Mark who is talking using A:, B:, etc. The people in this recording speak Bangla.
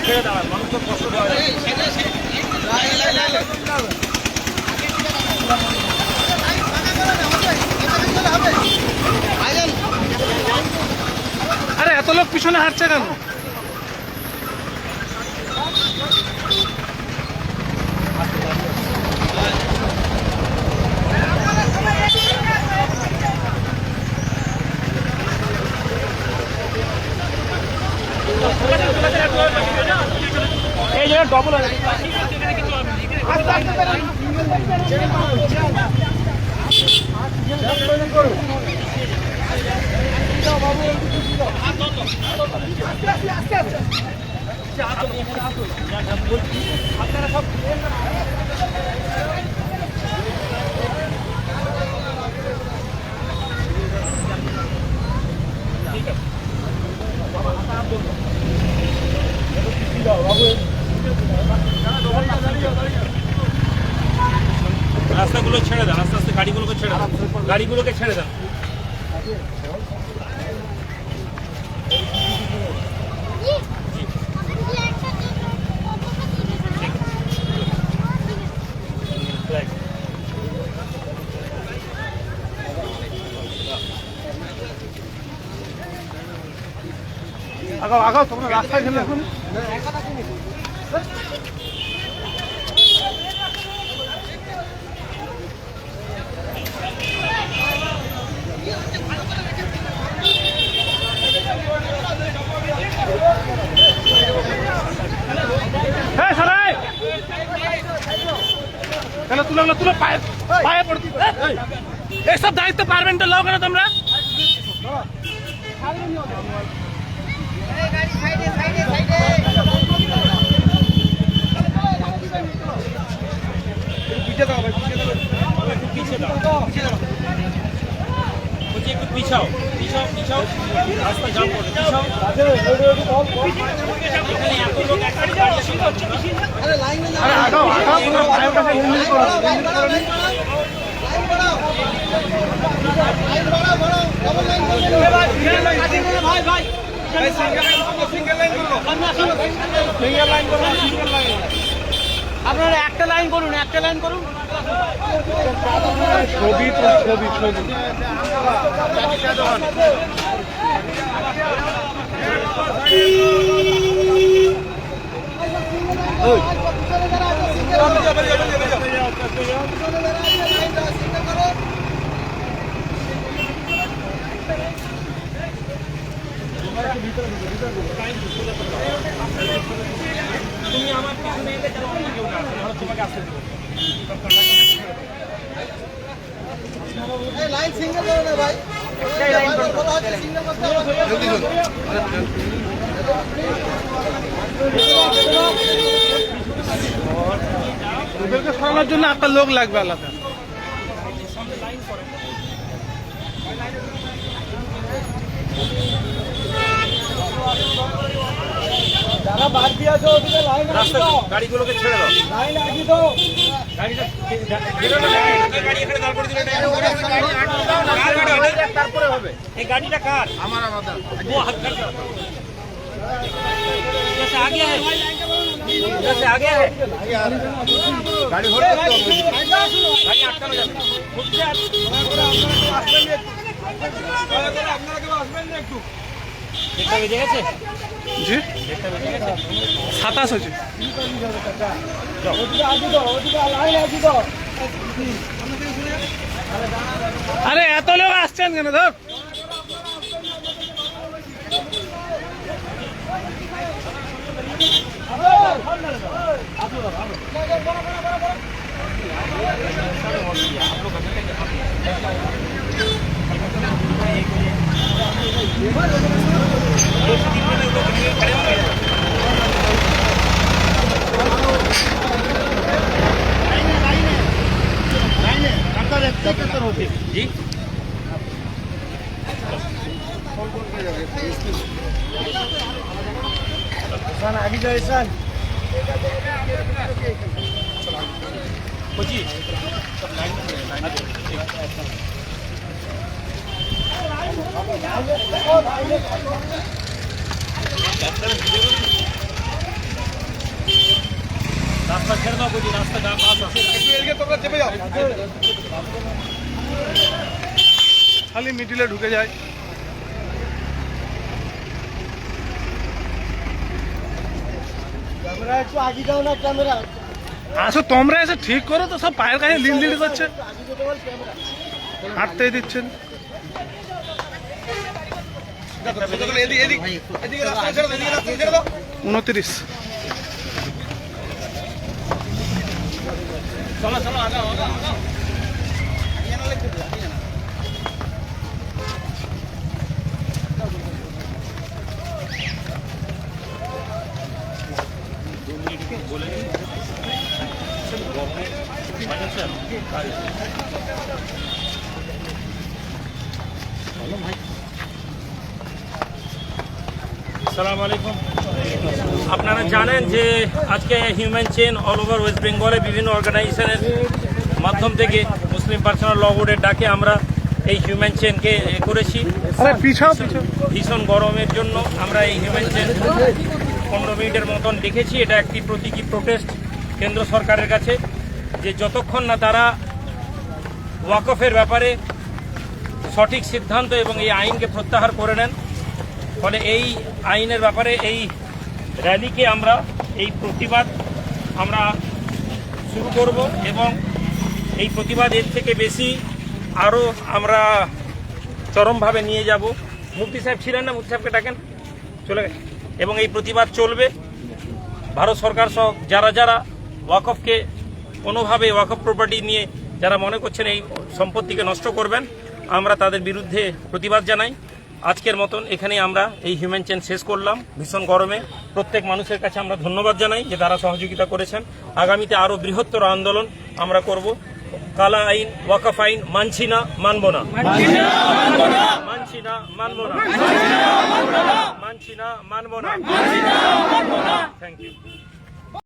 A: ছেড়ে দাঁড়ান, মানুষ তো কষ্ট হয়।
B: আরে এত লোক পিছনে হাঁটছে কেন?
A: এই জায়গায় ডবল আছে। আপনারা সব রাস্তাগুলো ছেড়ে দেন, আস্তে আস্তে গাড়িগুলোকে ছেড়ে দেন, গাড়িগুলোকে ছেড়ে দেন।
B: আগাও আগাও, তোমরা রাস্তায় গেলে এখন তুলো তুলো পায়ে পায়ে পড়তে এইসব দায়িত্ব পারবেন তো লোক না তোমরা।
A: একটু পিছাও পিছাও পিছাও, রাস্তা জাম করে পিছাও।
B: আপনারা একটা লাইন করুন, একটা লাইন করুন। ছবি তো ছবি ছবি
A: তুমি আমার পিছনে এলে কেন কেউ না, তোমাকে আসতে দেবো।
C: লাইন সিঙ্গেল করো না ভাই, বলা হচ্ছে সিঙ্গেল করতে হবে।
B: ওদেরকে সরানোর জন্য একটা লোক লাগবে আলাদা।
C: যারা বাদ দিয়ে আছো ওদিকে লাইন
A: রাস্তা গাড়িগুলোকে ছেড়ে দাও,
C: লাইন আগি দাও।
A: গাড়িটা গাড়ি এখানে দাঁড় করে দিলে তারপরে হবে। এই গাড়িটা কার? আমার আমাদের। ও হাত কাট দাও। जैसे आगे है, जैसे आगे है गाड़ी होल्ड करते हो, गाड़ी আটকানো যাবে না। খুঁজছে আপনারা কেউ আসবেন না একটু। এটা বেজে গেছে
B: জি,
A: এটা বেজে গেছে
B: 27 হচ্ছে।
C: ওদিকে আগি দাও, ওদিকে লাইন আগি দাও।
B: আরে এত লোক আসছেন কেন? ধর
A: जी
C: आगे जाओ ईशान।
A: जी
B: রাস্তা ছেড়ে দাও বুঝি, রাস্তা বাস আছে।
C: একটু এদিকে তোমরা চেপে যাও, খালি মিডিলে ঢুকে যায়। ক্যামেরা একটু আগে যাও না, ক্যামেরা
B: আসো তোমরা এসে ঠিক করো তো, সব পায়ের কাছে লিল লিল করছে, হাঁটতে দিচ্ছেন।
C: এদিকে এদিকে রাস্তা ছেড়ে দাও, এদিকে রাস্তা ছেড়ে দাও।
B: 29
C: চলো চলো আগাও আগাও আগাও।
A: আসসালামু আলাইকুম। আপনারা জানেন যে আজকে human chain all over West বেঙ্গলে বিভিন্ন অর্গানাইজেশনের মাধ্যম থেকে মুসলিম পার্সোনাল ল বোর্ডের ডাকে আমরা এই হিউম্যান চেইনকে করেছি। ভীষণ গরমের জন্য আমরা এই হিউম্যান চেইন 15 মিনিটের মতন দেখেছি। এটা একটি প্রতীকী প্রোটেস্ট কেন্দ্র সরকারের কাছে, যে যতক্ষণ না তারা ওয়াকফের ব্যাপারে সঠিক সিদ্ধান্ত এবং এই আইনকে প্রত্যাহার করে নেন, ফলে এই আইনের ব্যাপারে এই র্যালিকে আমরা এই প্রতিবাদ আমরা শুরু করব এবং এই প্রতিবাদ এর থেকে বেশি আরও আমরা চরমভাবে নিয়ে যাব। মুফতি সাহেব ছিলেন না, মুফতি সাহেবকে ডাকেন, চলে গেছে। এবং এই প্রতিবাদ চলবে। ভারত সরকার সহ যারা যারা ওয়াকফকে কোনোভাবে ওয়াকফ প্রপার্টি নিয়ে যারা মনে করছেন এই সম্পত্তিকে নষ্ট করবেন, আমরা তাদের বিরুদ্ধে প্রতিবাদ জানাই। আজকের মতন এখানেই আমরা এই হিউম্যান চেইন শেষ করলাম। ভীষণ গরমে প্রত্যেক মানুষের কাছে আমরা ধন্যবাদ জানাই যে তারা সহযোগিতা করেছেন। আগামীতে আরও বৃহত্তর আন্দোলন আমরা করব। কালা আইন, ওয়াকফ আইন মানছি না, মানব না, মানছি না, মানব না, মানছি না, মানব না। Thank you.